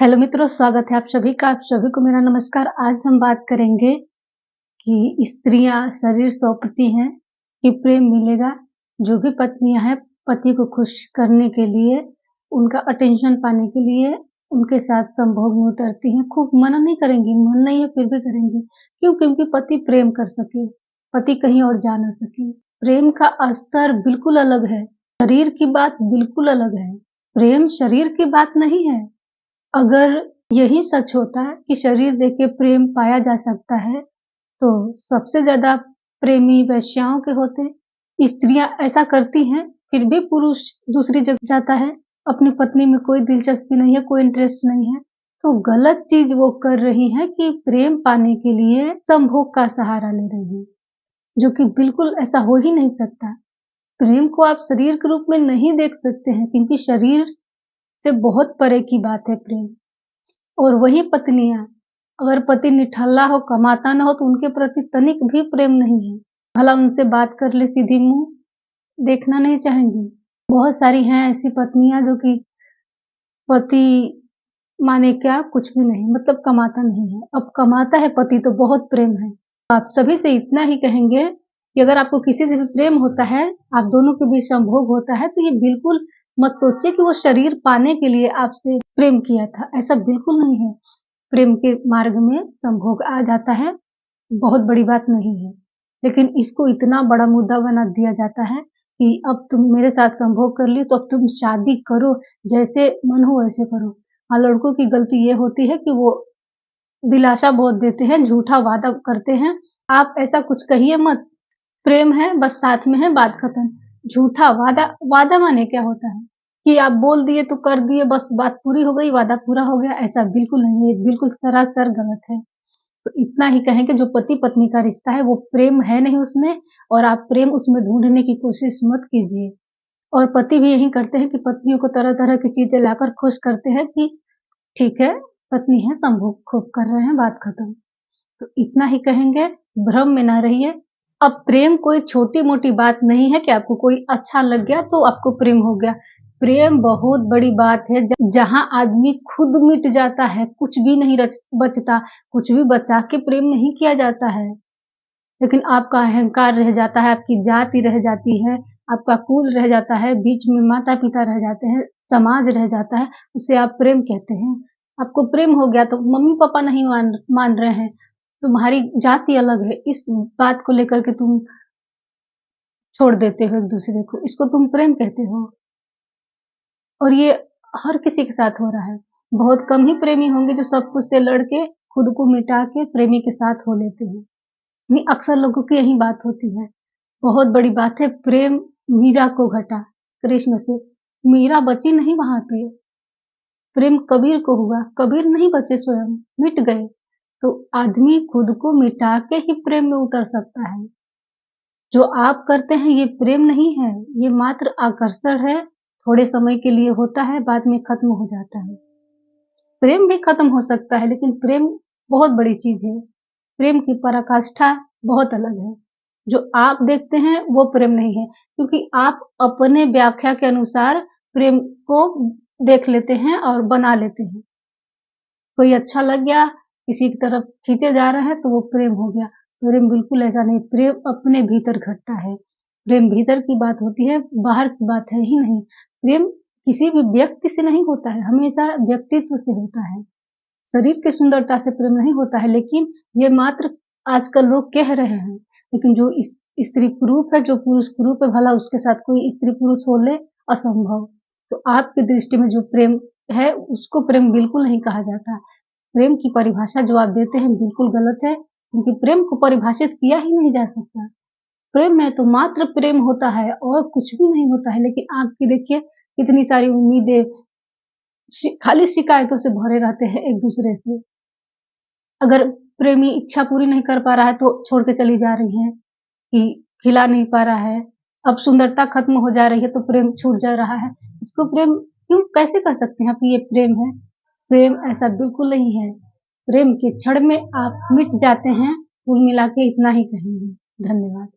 Hello मित्रों, स्वागत है आप सभी का। आप सभी को मेरा नमस्कार। आज हम बात करेंगे कि स्त्रियां शरीर सौंपती हैं कि प्रेम मिलेगा। जो भी पत्नियां हैं, पति को खुश करने के लिए, उनका अटेंशन पाने के लिए उनके साथ संभोग में उतरती हैं। खूब मना नहीं करेंगी, मन नहीं है फिर भी करेंगी। क्यों? क्योंकि पति प्रेम कर सके, पति कहीं और जा ना सके। प्रेम का स्तर बिल्कुल अलग है, शरीर की बात बिल्कुल अलग है। प्रेम शरीर की बात नहीं है। अगर यही सच होता है कि शरीर देख के प्रेम पाया जा सकता है, तो सबसे ज़्यादा प्रेमी वेश्याओं के होते हैं। स्त्रियाँ ऐसा करती हैं, फिर भी पुरुष दूसरी जगह जाता है, अपनी पत्नी में कोई दिलचस्पी नहीं है, कोई इंटरेस्ट नहीं है। तो गलत चीज़ वो कर रही हैं कि प्रेम पाने के लिए संभोग का सहारा ले रही हैं, जो कि बिल्कुल ऐसा हो ही नहीं सकता। प्रेम को आप शरीर के रूप में नहीं देख सकते हैं, क्योंकि शरीर से बहुत परे की बात है प्रेम। और वही पत्नियां, अगर पति निठल्ला हो, कमाता ना हो, तो उनके प्रति तनिक भी प्रेम नहीं है। भला उनसे बात कर ले, सीधी मुंह देखना नहीं चाहेंगी। बहुत सारी हैं ऐसी पत्नियां जो कि पति माने क्या, कुछ भी नहीं, मतलब कमाता नहीं है। अब कमाता है पति तो बहुत प्रेम है। आप सभी से इतना ही कहेंगे कि अगर आपको किसी से भी प्रेम होता है, आप दोनों के बीच संभोग होता है, तो ये बिल्कुल मत सोचिए कि वो शरीर पाने के लिए आपसे प्रेम किया था। ऐसा बिल्कुल नहीं है। प्रेम के मार्ग में संभोग आ जाता है, बहुत बड़ी बात नहीं है। लेकिन इसको इतना बड़ा मुद्दा बना दिया जाता है कि अब तुम मेरे साथ संभोग कर ली तो अब तुम शादी करो, जैसे मन हो वैसे करो। हाँ, लड़कों की गलती ये होती है कि वो दिलासा बहुत देते हैं, झूठा वादा करते हैं। आप ऐसा कुछ कहिए मत, प्रेम है बस साथ में है, बात खत्म। झूठा वादा, वादा माने क्या होता है कि आप बोल दिए तो कर दिए, बस बात पूरी हो गई, वादा पूरा हो गया। ऐसा बिल्कुल नहीं है, बिल्कुल सरासर गलत है। तो इतना ही कहेंगे, जो पति पत्नी का रिश्ता है वो प्रेम है नहीं उसमें, और आप प्रेम उसमें ढूंढने की कोशिश मत कीजिए। और पति भी यही करते हैं कि पत्नियों को तरह तरह की चीजें लाकर खुश करते हैं कि ठीक है, पत्नी है, संभोग खूब कर रहे हैं, बात खत्म। तो इतना ही कहेंगे, भ्रम में ना रहिए। अब प्रेम कोई छोटी-मोटी बात नहीं है कि आपको कोई अच्छा लग गया तो आपको प्रेम हो गया। प्रेम बहुत बड़ी बात है, जहाँ आदमी खुद मिट जाता है, कुछ भी नहीं बचता, कुछ भी बचा के प्रेम नहीं किया जाता है। लेकिन आपका अहंकार रह जाता है, आपकी जाति रह जाती है, आपका कुल रह जाता है, बीच में माता-पिता रह जाते हैं, समाज रह जाता है, उसे आप प्रेम कहते हैं। आपको प्रेम हो गया तो मम्मी-पापा नहीं मान रहे हैं, तुम्हारी जाति अलग है, इस बात को लेकर के तुम छोड़ देते हो एक-दूसरे को, इसको तुम प्रेम कहते हो। और ये हर किसी के साथ हो रहा है। बहुत कम ही प्रेमी होंगे जो सब कुछ से लड़ के, खुद को मिटा के प्रेमी के साथ हो लेते हैं। नहीं, अक्सर लोगों की यही बात होती है। बहुत बड़ी बात है, प्रेम मीरा को घटा कृष्ण से। मीरा बची नहीं वहाँ पे, प्रेम कबीर को हुआ, कबीर नहीं बचे स्वयं, मिट गए। तो आदमी खुद को मिटा के ही प्रेम में उतर सकता है। जो आप करते हैं ये प्रेम नहीं है, ये मात्र आकर्षण है, थोड़े समय के लिए होता है, बाद में खत्म हो जाता है। प्रेम भी खत्म हो सकता है, लेकिन प्रेम बहुत बड़ी चीज़ है। प्रेम की पराकाष्ठा बहुत अलग है। जो आप देखते हैं वो प्रेम नहीं है, क्योंकि आप अपने व्याख्या के अनुसार प्रेम को देख लेते हैं और बना लेते हैं। कोई अच्छा लग गया, किसी की तरफ खींचे जा रहे हैं तो वो प्रेम हो गया। प्रेम बिल्कुल ऐसा नहीं, प्रेम अपने भीतर घटता है। प्रेम भीतर की बात होती है, बाहर की बात है ही नहीं। प्रेम किसी भी व्यक्ति से नहीं होता है, हमेशा व्यक्तित्व से होता है। शरीर की सुंदरता से प्रेम नहीं होता है, लेकिन ये मात्र आजकल लोग कह रहे हैं। लेकिन जो स्त्री कुरूप है, जो पुरुष कुरूप है, भला उसके साथ कोई स्त्री पुरुष हो ले, असंभव। तो आपकी दृष्टि में जो प्रेम है उसको प्रेम बिल्कुल नहीं कहा जाता। प्रेम की परिभाषा जो आप देते हैं बिल्कुल गलत है, क्योंकि प्रेम को परिभाषित किया ही नहीं जा सकता। प्रेम में तो मात्र प्रेम होता है और कुछ भी नहीं होता है। लेकिन आपकी देखिए, कितनी सारी उम्मीदें खाली शिकायतों से भरे रहते हैं एक दूसरे से। अगर प्रेमी इच्छा पूरी नहीं कर पा रहा है तो छोड़ के चली जा रही हैं कि खिला नहीं पा रहा है। अब सुंदरता खत्म हो जा रही है तो प्रेम छूट जा रहा है। इसको प्रेम क्यों, कैसे कह सकते हैं आप कि ये प्रेम है? प्रेम ऐसा बिल्कुल नहीं है। प्रेम के क्षण में आप मिट जाते हैं। कुल मिला के इतना ही कहेंगे। धन्यवाद।